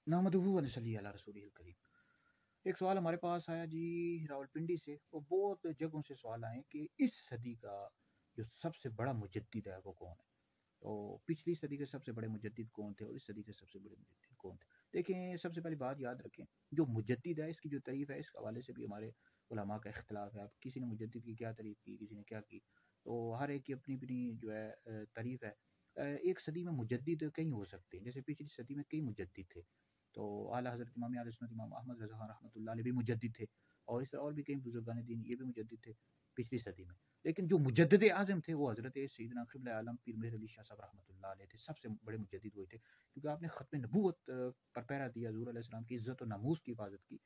नहमदुहु व नसल्ली अला रसूलिहिल करीम। एक सवाल हमारे पास आया जी रावलपिंडी से, वो बहुत जगहों से सवाल आए कि इस सदी का जो सबसे बड़ा मुजद्दिद है वो कौन है। तो पिछली सदी के सबसे बड़े मुजद्दिद कौन थे और इस सदी के सबसे बड़े मुजद्दिद कौन थे। देखें, सबसे पहली बात याद रखें, जो मुजद्दिद है इसकी जो तारीफ़ है इस हवाले से भी हमारे उलमा का इख्तिलाफ है। अब किसी ने मुजद्दिद की क्या तारीफ़ की, किसी ने क्या की, तो हर एक की अपनी अपनी जो है तारीफ़ है। एक सदी में मुजद्दिद कई हो सकते हैं, जैसे पिछली सदी में कई मुजद्दिद थे। तो आला हज़रत इमाम अहले सुन्नत इमाम अहमद रज़ा रहमतुल्लाह अलैह भी मुजद्दिद थे, और इस तरह और भी कई बुज़ुर्गान दीन ये भी मुजद्दिद थे पिछली सदी में। लेकिन जो मुजद्दिद आज़म थे वो हज़रत सैयदना क़िबला आलम पीर मेहर अली शाह साहब रहमतुल्लाह अलैह थे, सबसे बड़े मुजद्दिद वही थे। क्योंकि आपने ख़त्म नबूवत पर पहरा दिया, हुज़ूर अलैहिस्सलाम की इज़्ज़त और नामूस की हिफाज़त की।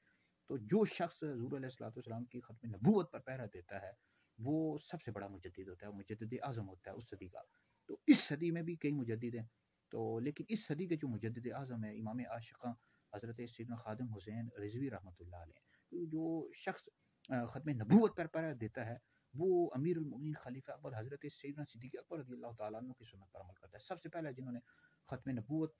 तो जो शख्स हुज़ूर अलैहिस्सलाम की ख़त्म नबूवत पर पहरा देता है वो सबसे बड़ा मुजद्दिद होता है, मुजद्दिद आज़म होता है उस सदी का। तो इस सदी में भी कई मुजद्दिद हैं, तो लेकिन इस सदी के जो मुजद्दिद आज़म है इमाम आशिक़ां हज़रत सैयदना ख़ादिम हुसैन रिज़वी रहमतुल्लाह अलैह। तो जो शख्स ख़त्म नबूवत पर पहरा देता है वो अमीरुल मोमिनीन खलीफा अकबर हज़रत सैयदना सिद्दीक़ अकबर रज़ियल्लाहु ताला अन्हु की सुन्नत पर अमल करता है। सबसे पहले जिन्होंने ख़त्म नबूवत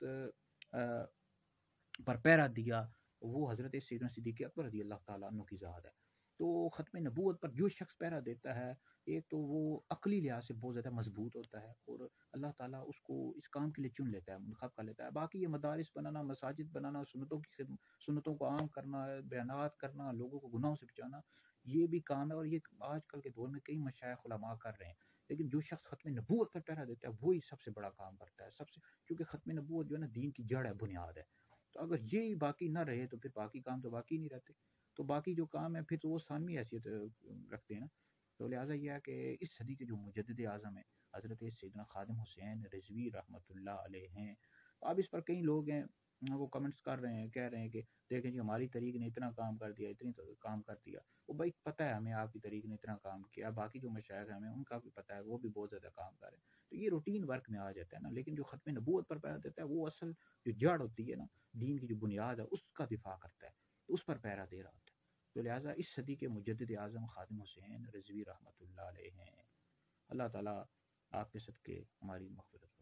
पर पहरा दिया वो हज़रत सैयदना सिद्दीक़ अकबर रज़ियल्लाहु ताला अन्हु की ज़ात है। तो ख़त्म नबूवत पर जो शख्स पहरा देता है, एक तो वो अक़ली लिहाज से बहुत ज़्यादा मज़बूत होता है और अल्लाह ताला उसको इस काम के लिए चुन लेता है, मुंतख़ब कर लेता है। बाकी ये मदारिस बनाना, मसाजिद बनाना, सुन्नतों को आम करना, बयानात करना, लोगों को गुनाहों से बचाना, ये भी काम है और ये आजकल के दौर में कई मशाइख़ उलमा कर रहे हैं। लेकिन जो शख्स ख़त्म नबूवत पर पहरा देता है वही सबसे बड़ा काम करता है। सबसे, क्योंकि ख़त्म नबूवत जो है ना दीन की जड़ है, बुनियाद है। तो अगर ये बाकी ना रहे तो फिर बाकी काम तो बाकी नहीं रहते। तो बाकी जो काम है फिर तो वो सानवी हैसियत रखते हैं ना। तो लिहाजा ये है कि इस सदी के जो मुजद्दिद आज़म है हज़रत सैयदना ख़ादिम हुसैन रिज़वी रहमतुल्लाह अलैह हैं। अब इस पर कई लोग हैं वो कमेंट्स कर रहे हैं, कह रहे हैं कि देखें जी हमारी तरीक़ ने इतना काम कर दिया, इतनी काम कर दिया। वो भाई पता है हमें आपकी तरीक़ ने इतना काम किया, बाकी जो मशाइख़ हैं हमें उनका भी पता है, वो भी बहुत ज़्यादा काम कर रहे हैं। तो ये रूटीन वर्क में आ जाता है ना। लेकिन जो ख़त्म नबूवत पर पहरा देता है वो असल जो जड़ होती है ना, दीन की जो बुनियाद है उसका दिफ़ा करता है, तो उस पर पहरा दे रहा होता है। तो लिहाजा इस सदी के मुजद्दिद आज़म ख़ादिम हुसैन रिज़वी रहमतुल्लाह अलैह हैं। अल्लाह ताला आपके सदक़े हमारी मग़फ़िरत